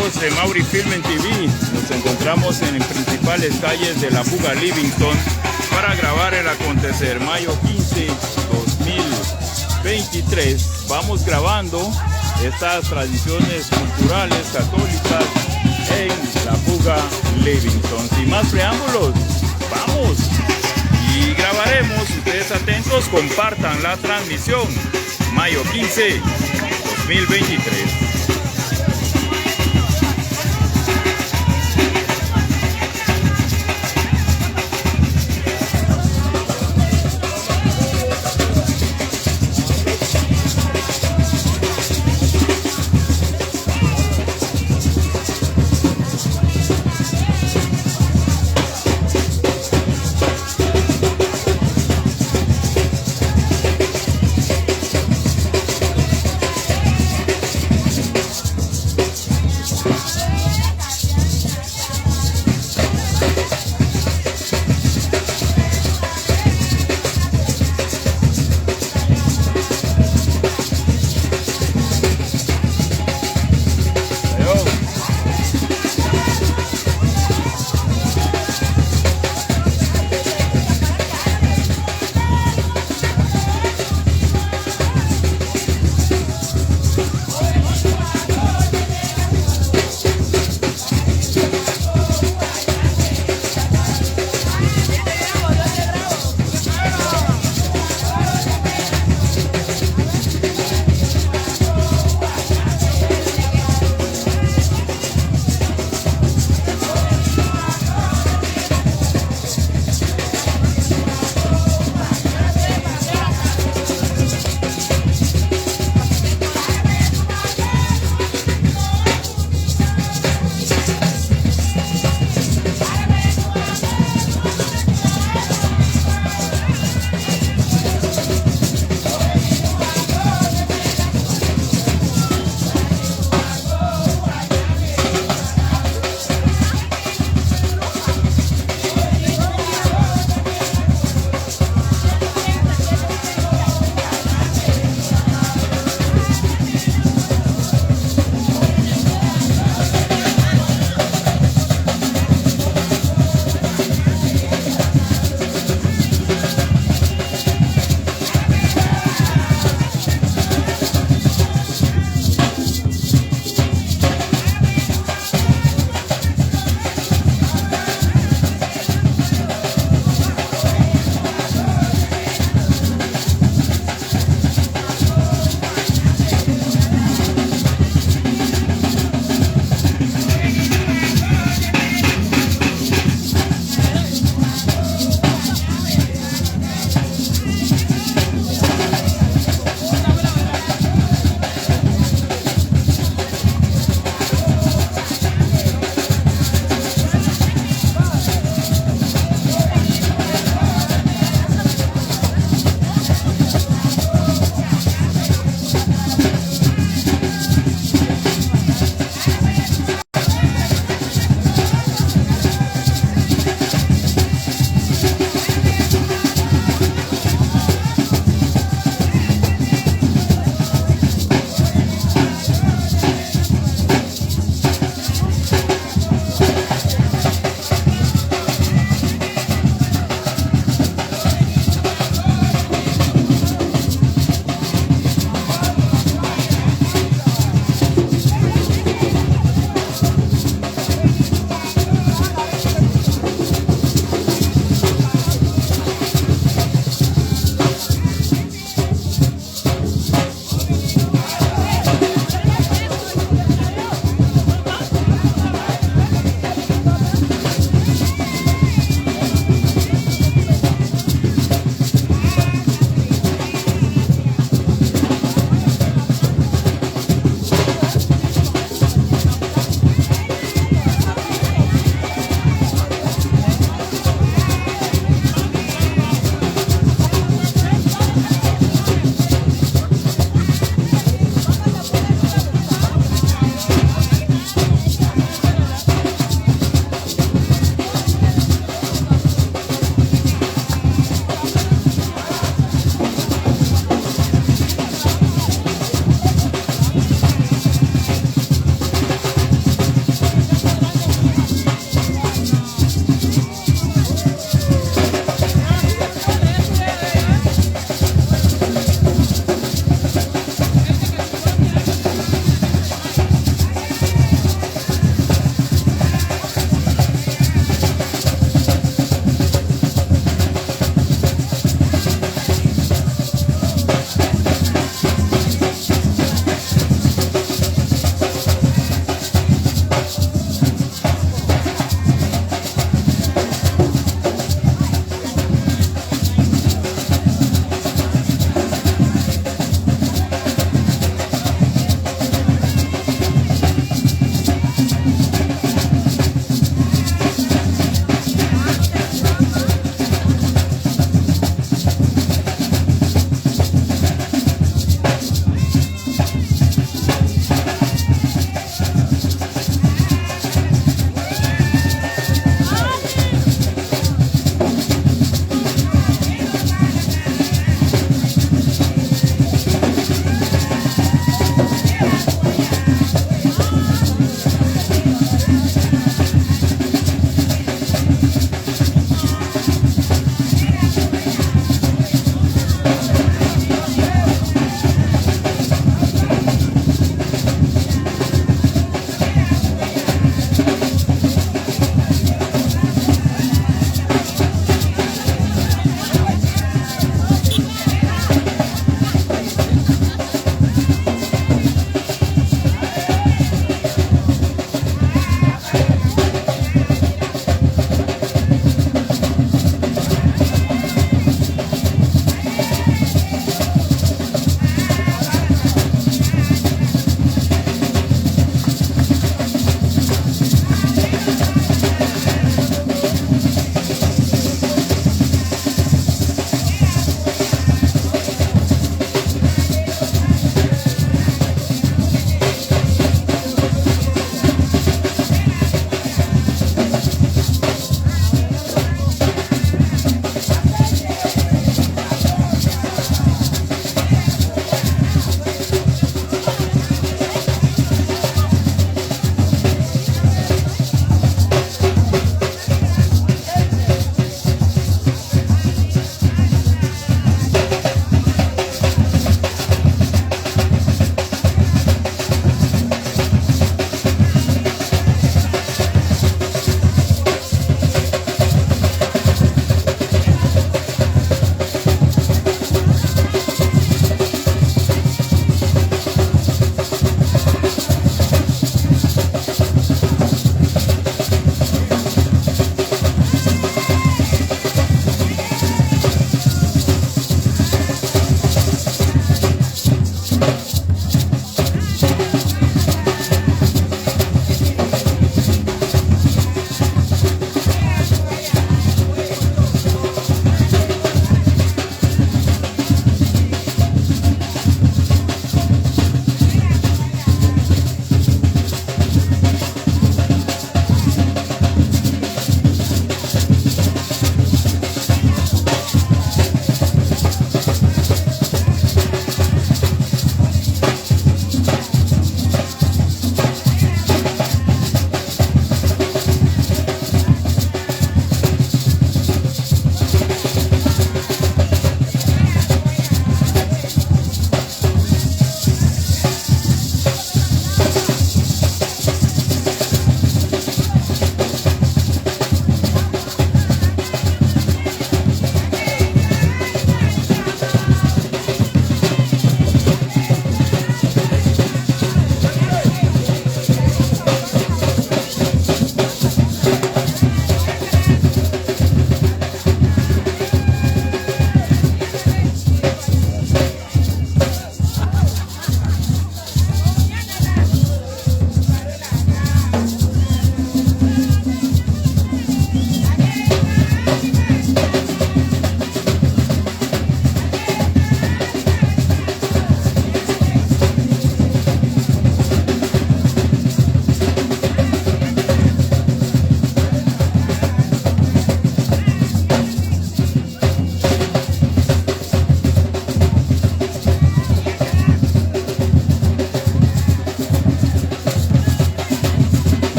amigos de Mauri Film en TV, nos encontramos en principales calles de La Puga, Livingston, para grabar el acontecer mayo 15, 2023. Vamos grabando estas tradiciones culturales católicas en La Puga, Livingston. Sin más preámbulos, vamos y grabaremos. Ustedes atentos, compartan la transmisión. Mayo 15, 2023.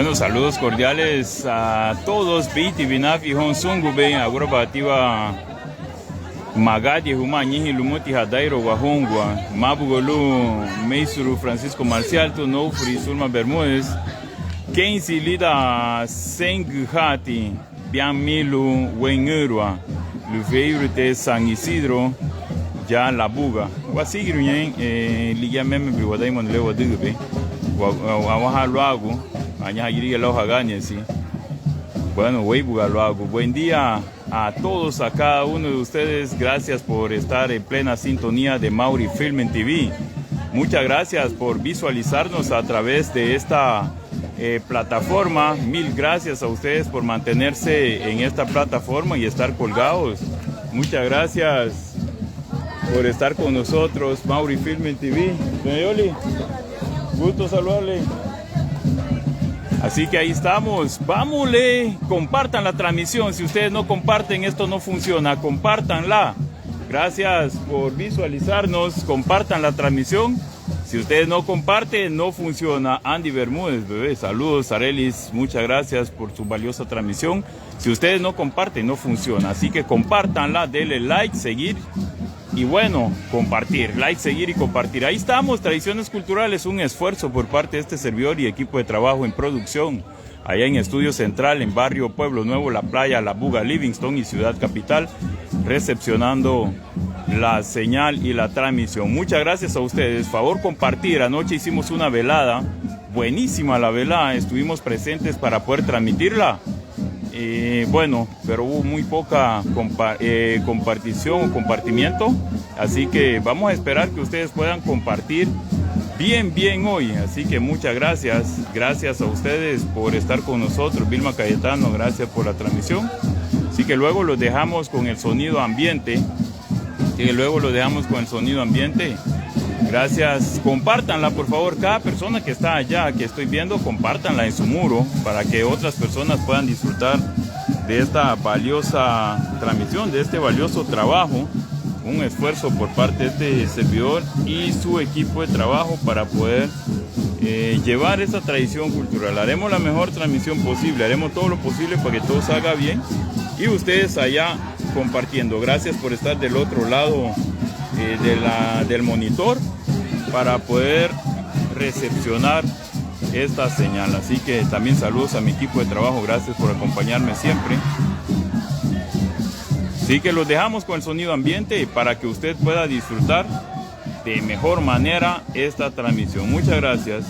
Bueno, saludos cordiales a todos. Piti, Binafi, Honsungu, Ben, Agrobativa, Magadi, Humañi, Lumuti, Hadairo, Guajungua, Mabugolu, Meisuru, Francisco Marcial, Tunofri, Zulma Bermúdez, Kensi, Lida, Senghati, Biamilu, Wenurua, Lufeirute, San Isidro, ya La Buga. Guasigruyen, Liga Meme, Biwadaimon, Lewa Dugbe, Guajaja Luago. Sí. Bueno, buen día a todos, a cada uno de ustedes. Gracias por estar en plena sintonía de Mauri Film TV. Muchas gracias por visualizarnos a través de esta plataforma. Mil gracias a ustedes por mantenerse en esta plataforma y estar colgados. Muchas gracias por estar con nosotros, Mauri Film TV. Doña Yoli, gusto saludarle. Así que ahí estamos, vámonos, compartan la transmisión. Si ustedes no comparten, esto no funciona, compártanla. Gracias por visualizarnos, compartan la transmisión. Si ustedes no comparten, no funciona. Andy Bermúdez, bebé, saludos. Arelis, muchas gracias por su valiosa transmisión. Si ustedes no comparten, no funciona. Así que compártanla, denle like, seguir. Y bueno, compartir, like, seguir y compartir. Ahí estamos, Tradiciones Culturales, un esfuerzo por parte de este servidor y equipo de trabajo en producción. Allá en Estudio Central, en Barrio Pueblo Nuevo, La Playa, La Buga, Livingston y Ciudad Capital, recepcionando la señal y la transmisión. Muchas gracias a ustedes. Favor compartir. Anoche hicimos una velada, buenísima la velada, estuvimos presentes para poder transmitirla. Bueno, pero hubo muy poca compartición o compartimiento, así que vamos a esperar que ustedes puedan compartir bien hoy. Así que muchas gracias a ustedes por estar con nosotros. Vilma Cayetano, gracias por la transmisión. Así que luego los dejamos con el sonido ambiente. Gracias, compártanla por favor, cada persona que está allá, que estoy viendo, compártanla en su muro para que otras personas puedan disfrutar de esta valiosa transmisión, de este valioso trabajo, un esfuerzo por parte de este servidor y su equipo de trabajo para poder llevar esa tradición cultural. Haremos la mejor transmisión posible, haremos todo lo posible para que todo salga bien y ustedes allá compartiendo. Gracias por estar del otro lado del monitor para poder recepcionar esta señal. Así que también saludos a mi equipo de trabajo, gracias por acompañarme siempre. Así que los dejamos con el sonido ambiente para que usted pueda disfrutar de mejor manera esta transmisión. Muchas gracias.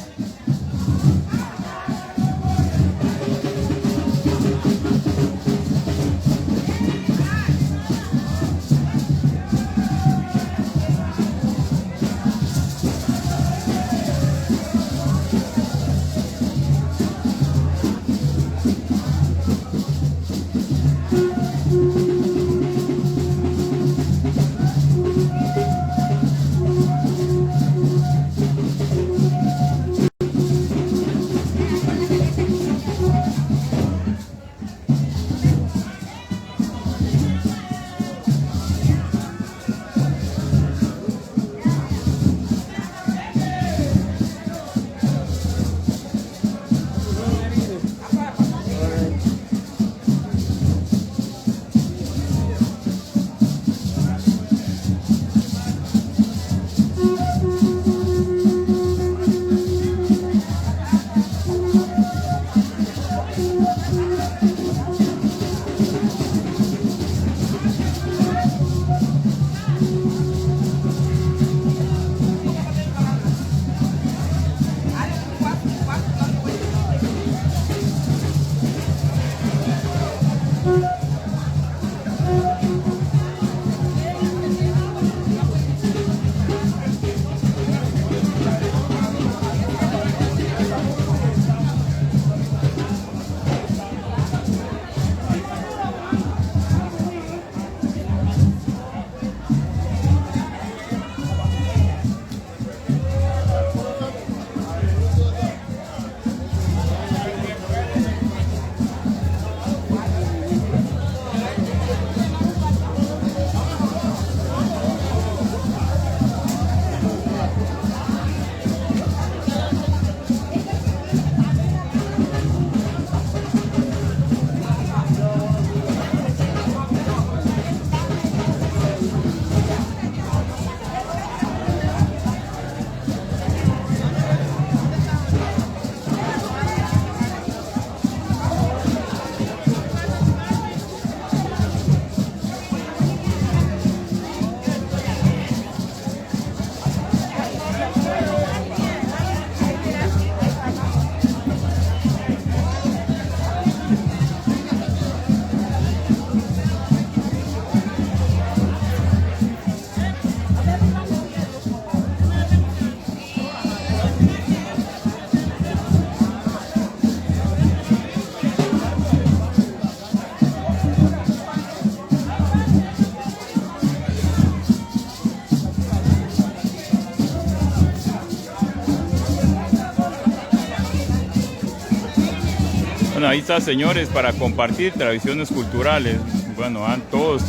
Bueno, ahí está, señores, para compartir tradiciones culturales. Bueno, todos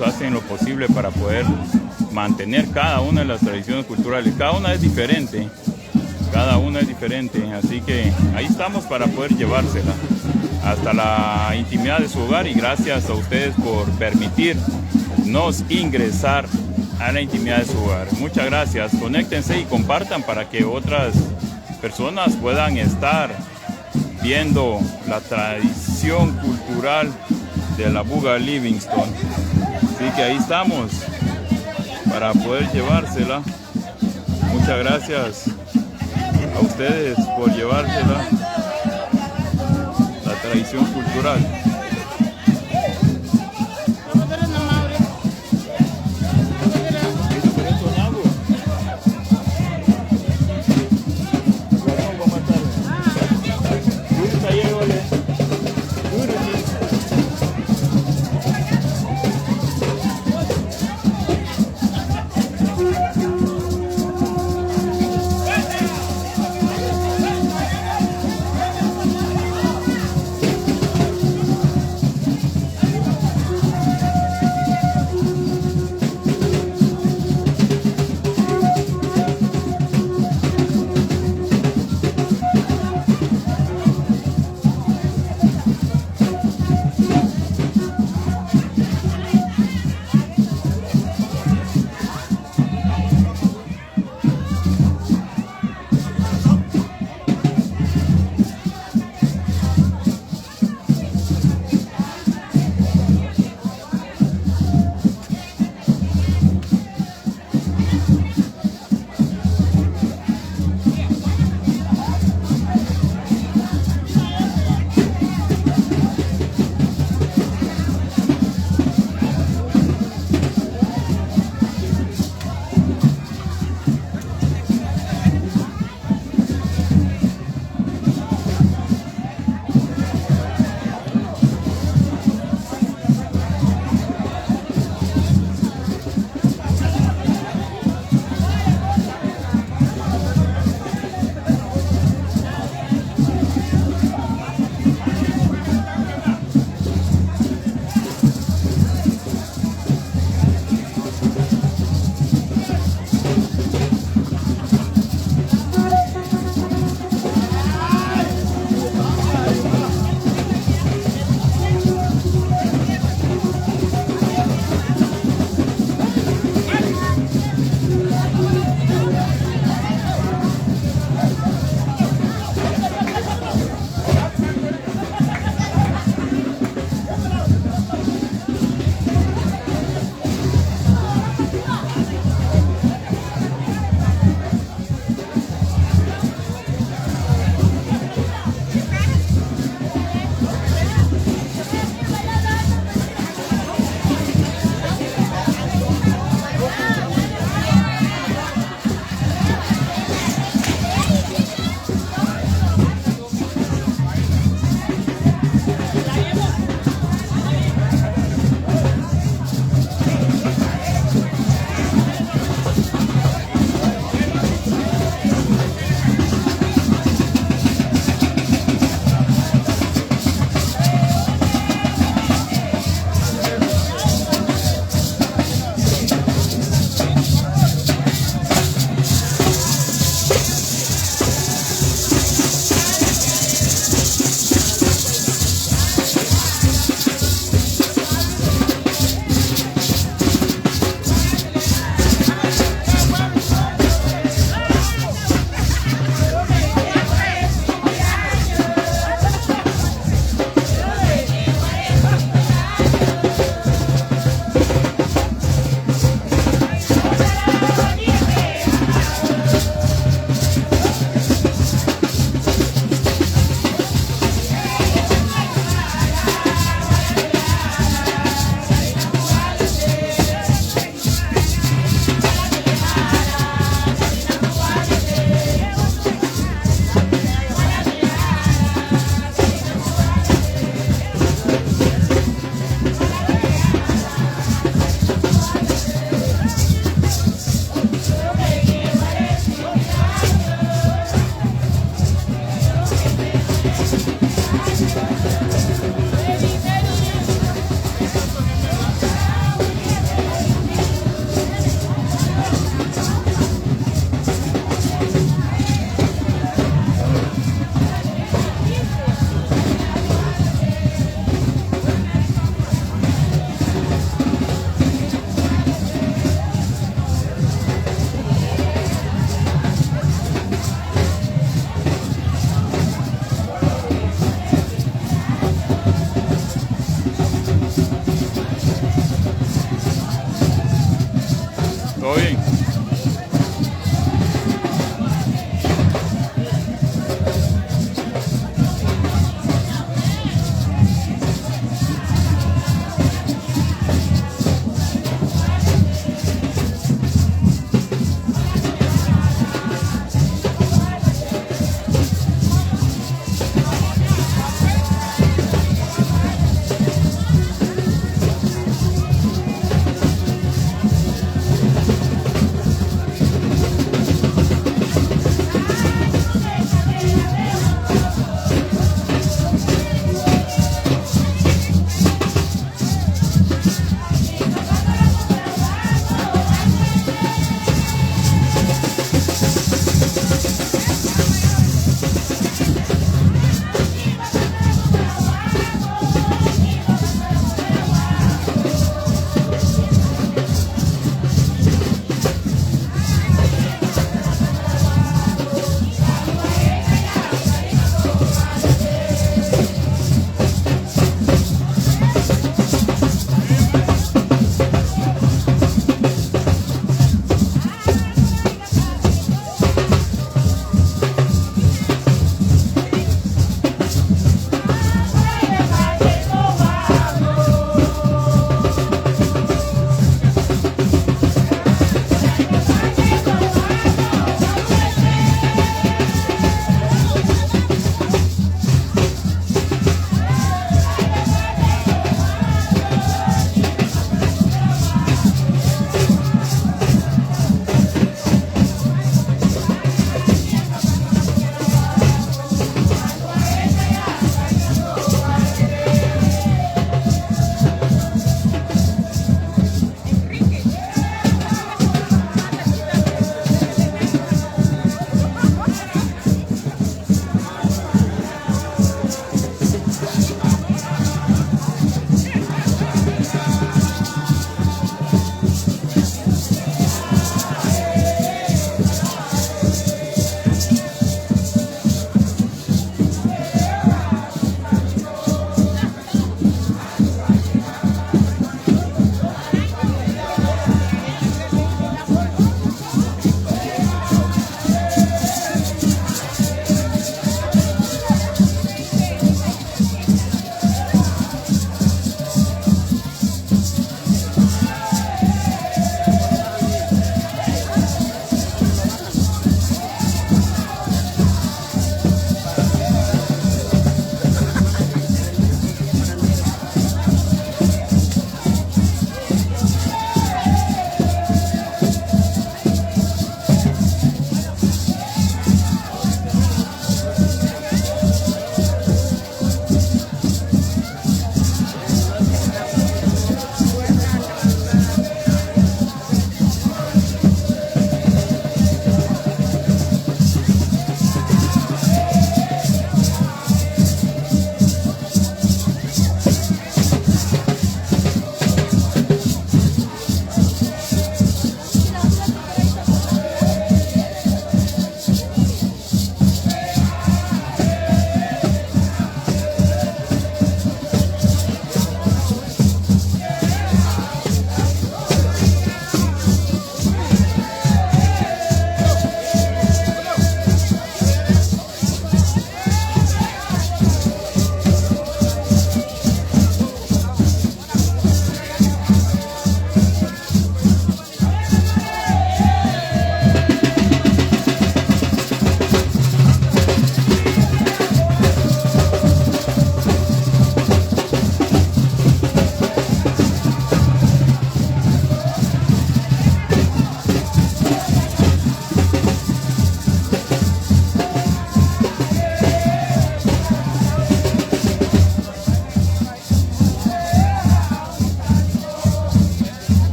hacen lo posible para poder mantener cada una de las tradiciones culturales. Cada una es diferente, así que ahí estamos para poder llevársela hasta la intimidad de su hogar, y gracias a ustedes por permitirnos ingresar a la intimidad de su hogar. Muchas gracias. Conéctense y compartan para que otras personas puedan estar viendo la tradición cultural de la Buga Livingstone. Así que ahí estamos para poder llevársela. Muchas gracias a ustedes por llevársela, la tradición cultural. Todo bien.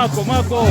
Maco, Maco.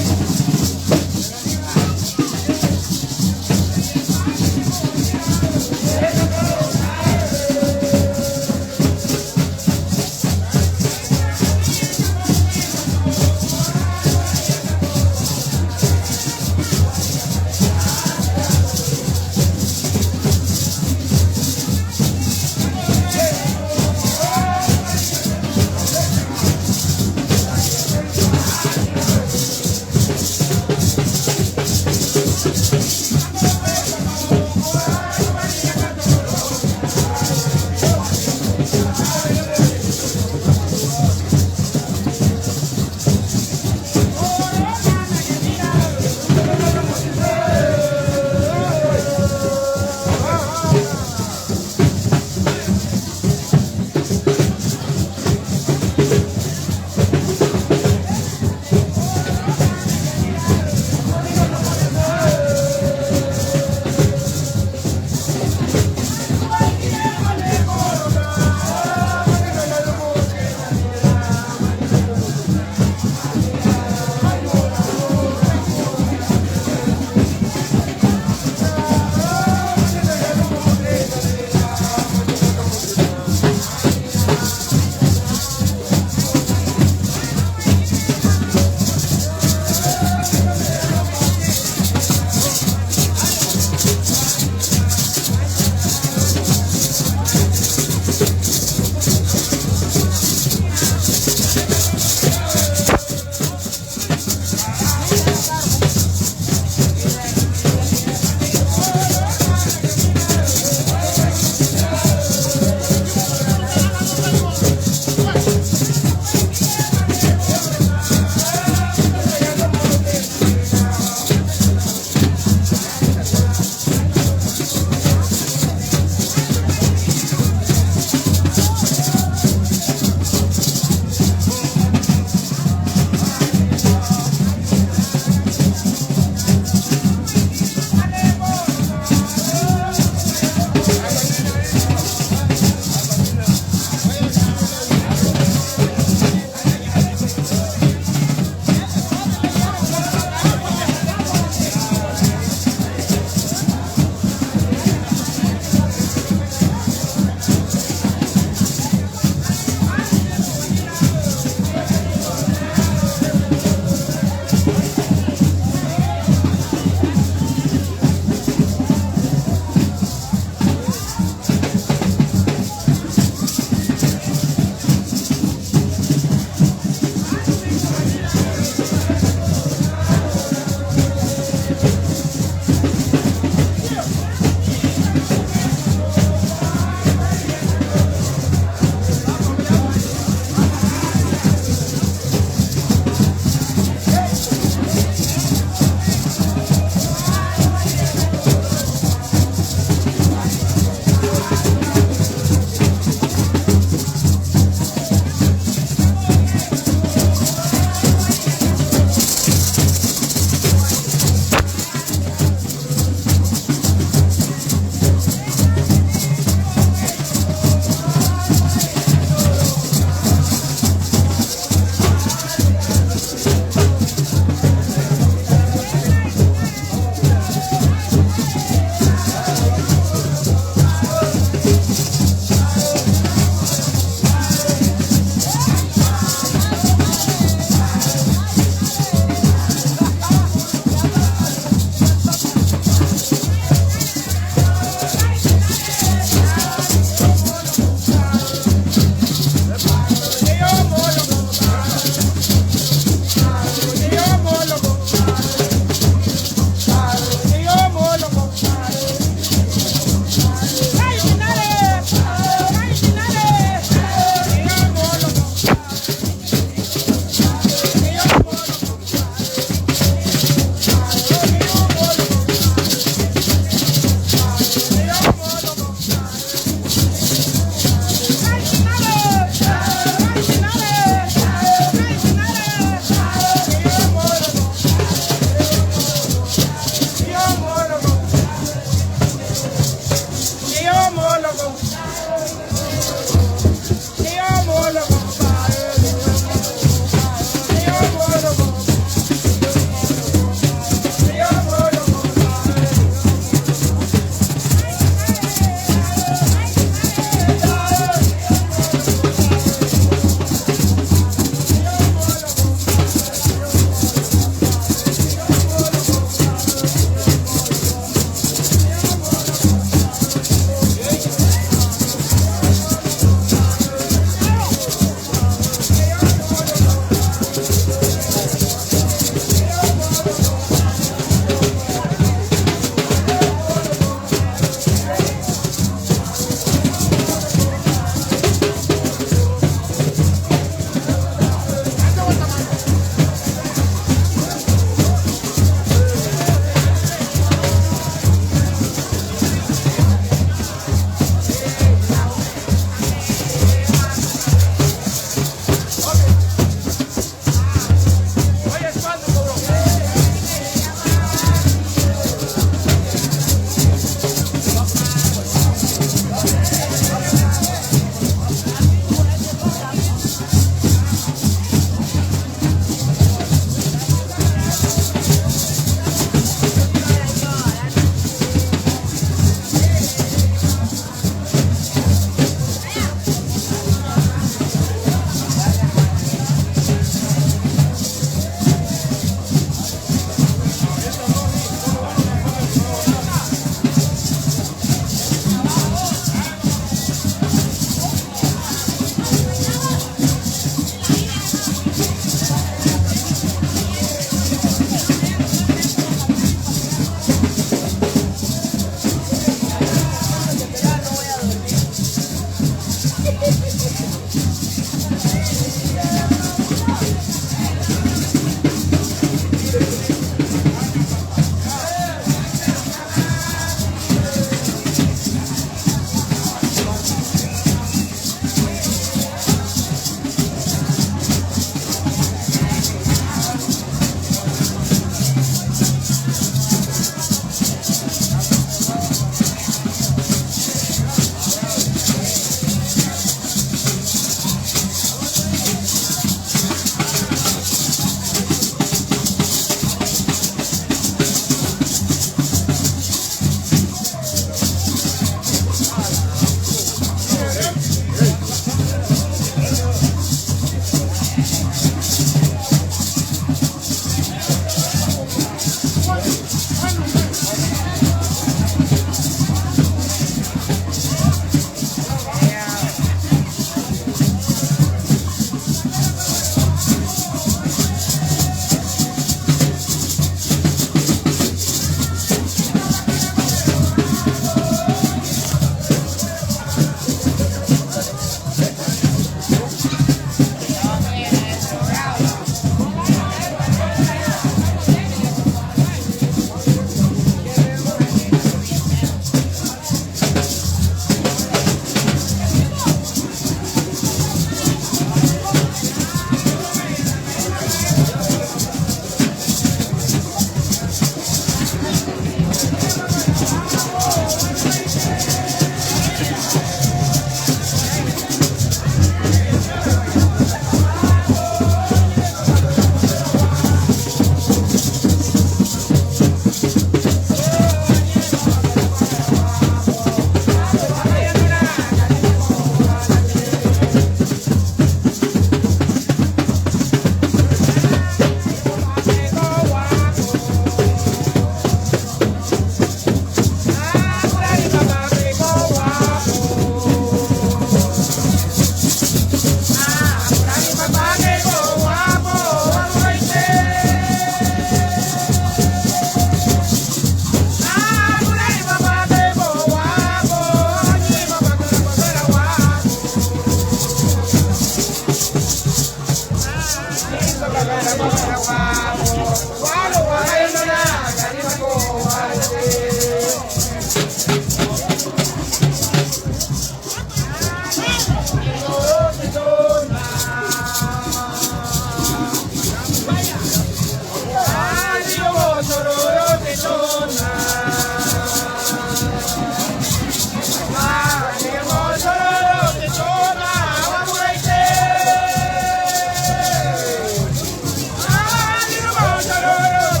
Sororo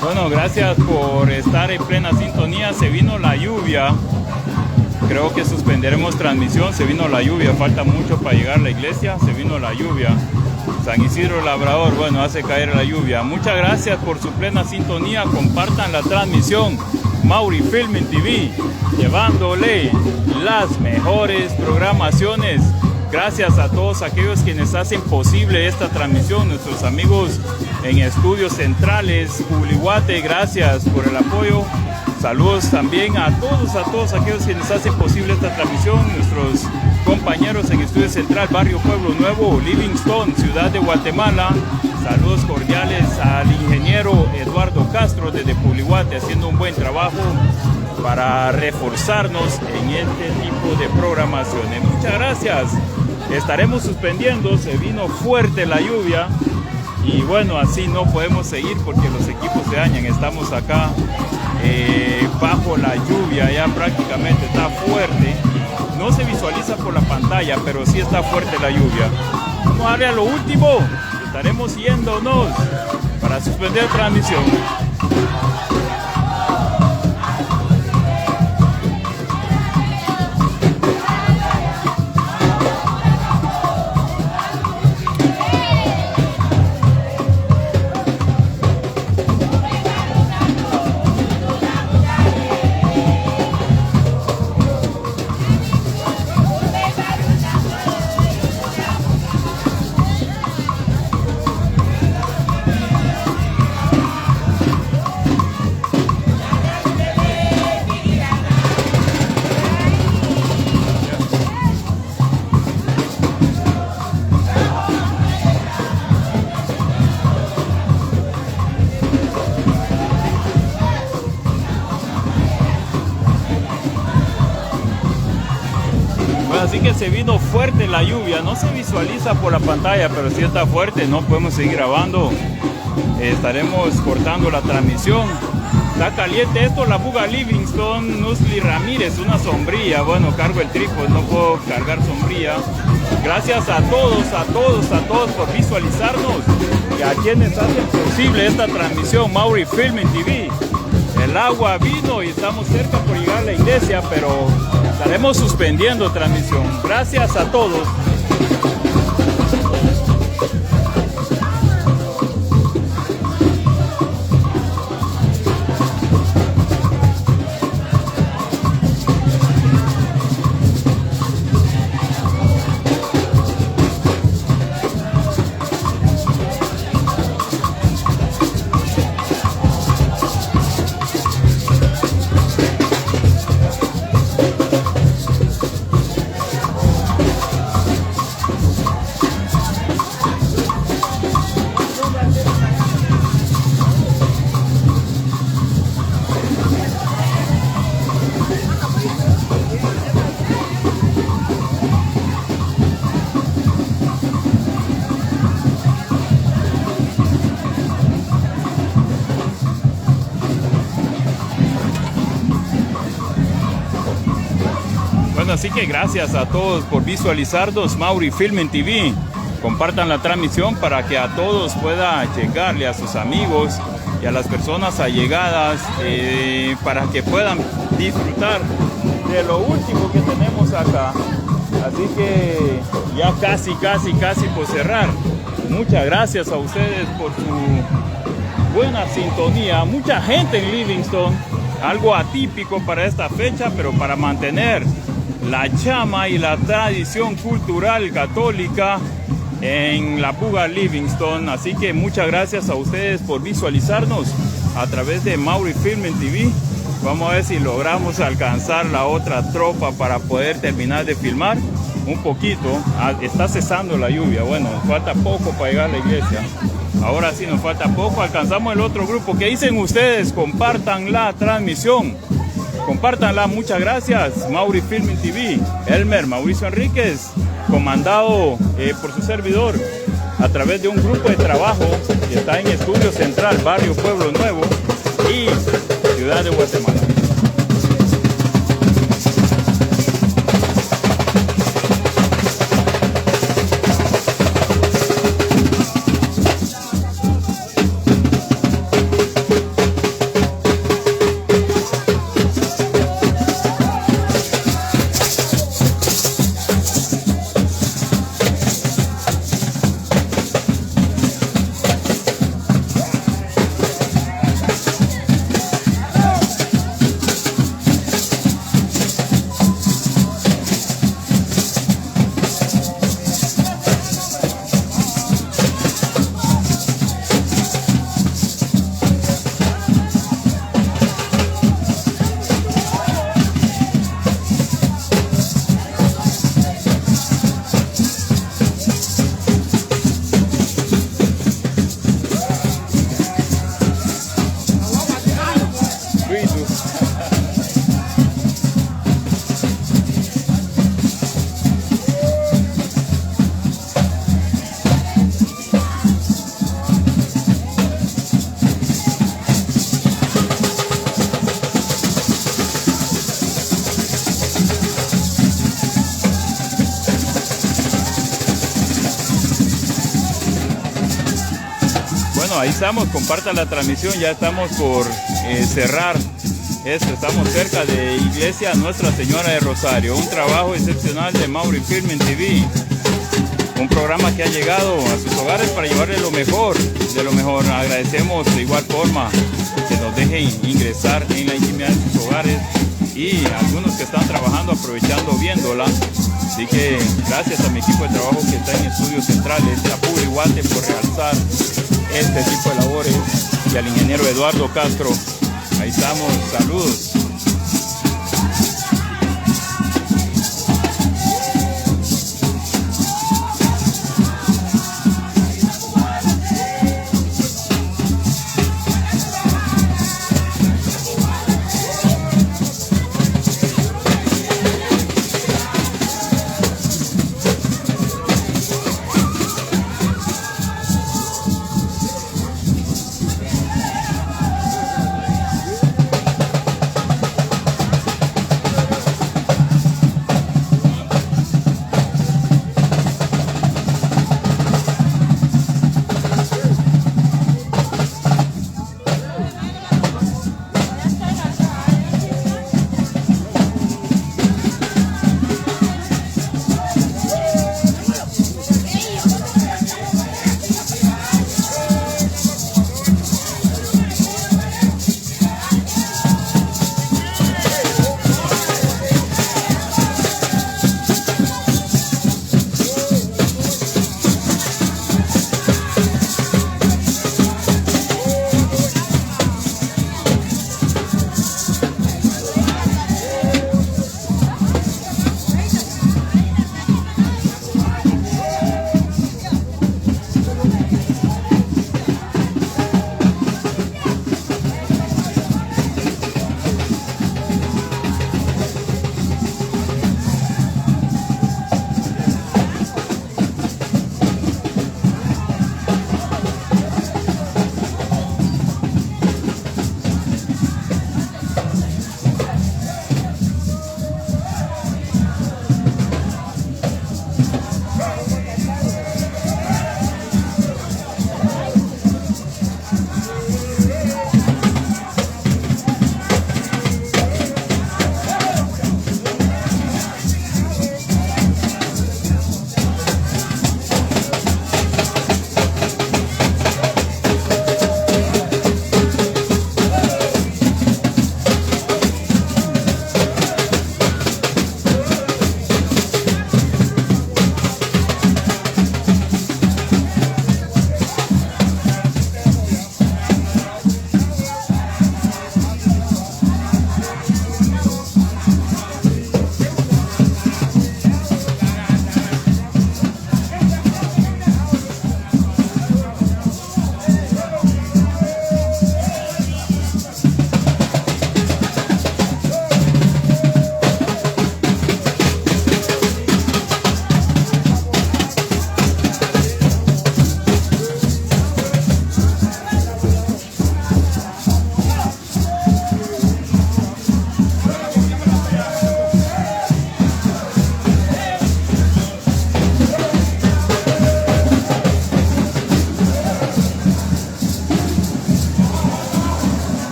Bueno, gracias por estar en plena sintonía. Se vino la lluvia. Creo que suspenderemos transmisión. Se vino la lluvia. Falta mucho para llegar a la iglesia. Se vino la lluvia. San Isidro Labrador, bueno, hace caer la lluvia. Muchas gracias por su plena sintonía. Compartan la transmisión. Mauri Filming TV, llevándole las mejores programaciones. Gracias a todos aquellos quienes hacen posible esta transmisión, nuestros amigos en estudios centrales, Pulihuate, gracias por el apoyo. Saludos también a todos aquellos quienes hacen posible esta transmisión, nuestros compañeros en Estudio Central, Barrio Pueblo Nuevo, Livingstone, Ciudad de Guatemala. Saludos cordiales al ingeniero Eduardo Castro desde Pulihuate, haciendo un buen trabajo para reforzarnos en este tipo de programaciones. Muchas gracias. Estaremos suspendiendo, se vino fuerte la lluvia y bueno, así no podemos seguir porque los equipos se dañan. Estamos acá bajo la lluvia, ya prácticamente está fuerte. No se visualiza por la pantalla, pero sí está fuerte la lluvia. Vamos a darle a lo último. Estaremos yéndonos para suspender transmisión. Así que se vino fuerte la lluvia, no se visualiza por la pantalla, pero sí está fuerte, no podemos seguir grabando. Estaremos cortando la transmisión. Está caliente esto, la fuga Livingstone, Nusli Ramírez, una sombrilla. Bueno, cargo el trípode, no puedo cargar sombrilla. Gracias a todos por visualizarnos y a quienes hacen posible esta transmisión. Mauri Filming TV. El agua vino y estamos cerca por llegar a la iglesia, pero estaremos suspendiendo transmisión. Gracias a todos. Así que gracias a todos por visualizarnos. Mauri Filming TV. Compartan la transmisión para que a todos pueda llegarle a sus amigos y a las personas allegadas para que puedan disfrutar de lo último que tenemos acá. Así que ya casi por cerrar. Muchas gracias a ustedes por su buena sintonía. Mucha gente en Livingston, algo atípico para esta fecha, pero para mantener la chama y la tradición cultural católica en la Buga Livingston. Así que muchas gracias a ustedes por visualizarnos a través de Mauri Filming TV. Vamos a ver si logramos alcanzar la otra tropa para poder terminar de filmar un poquito. Está cesando la lluvia. Bueno, nos falta poco para llegar a la iglesia. Ahora sí nos falta poco. Alcanzamos el otro grupo. ¿Qué dicen ustedes? Compartan la transmisión. Compártanla. Muchas gracias. Mauri Filming TV. Elmer Mauricio Enríquez, comandado por su servidor a través de un grupo de trabajo que está en Estudio Central, Barrio Pueblo Nuevo y Ciudad de Guatemala. Ahí estamos, compartan la transmisión, ya estamos por cerrar esto, estamos cerca de Iglesia Nuestra Señora de Rosario, un trabajo excepcional de Mauri Filming TV, un programa que ha llegado a sus hogares para llevarles lo mejor de lo mejor. Agradecemos de igual forma que nos dejen ingresar en la intimidad de sus hogares y algunos que están trabajando aprovechando viéndola. Así que gracias a mi equipo de trabajo que está en Estudios Centrales, a Puri Guate por realzar este tipo de labores y al ingeniero Eduardo Castro. Ahí estamos, saludos.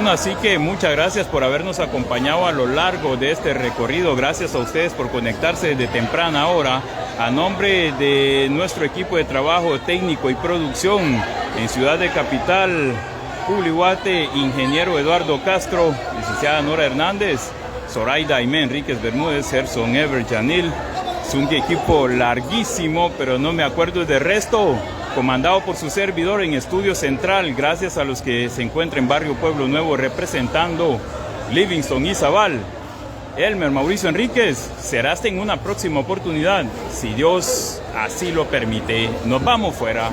Bueno, así que muchas gracias por habernos acompañado a lo largo de este recorrido. Gracias a ustedes por conectarse desde temprana hora. A nombre de nuestro equipo de trabajo técnico y producción en Ciudad de Capital, Culihuate, ingeniero Eduardo Castro, licenciada Nora Hernández, Zoraida Aimé Enríquez Bermúdez, Gerson Ever Janil. Es un equipo larguísimo, pero no me acuerdo del resto. Comandado por su servidor en Estudio Central, gracias a los que se encuentran en Barrio Pueblo Nuevo representando Livingston y Zabal. Elmer Mauricio Enríquez, será hasta en una próxima oportunidad, si Dios así lo permite. Nos vamos fuera.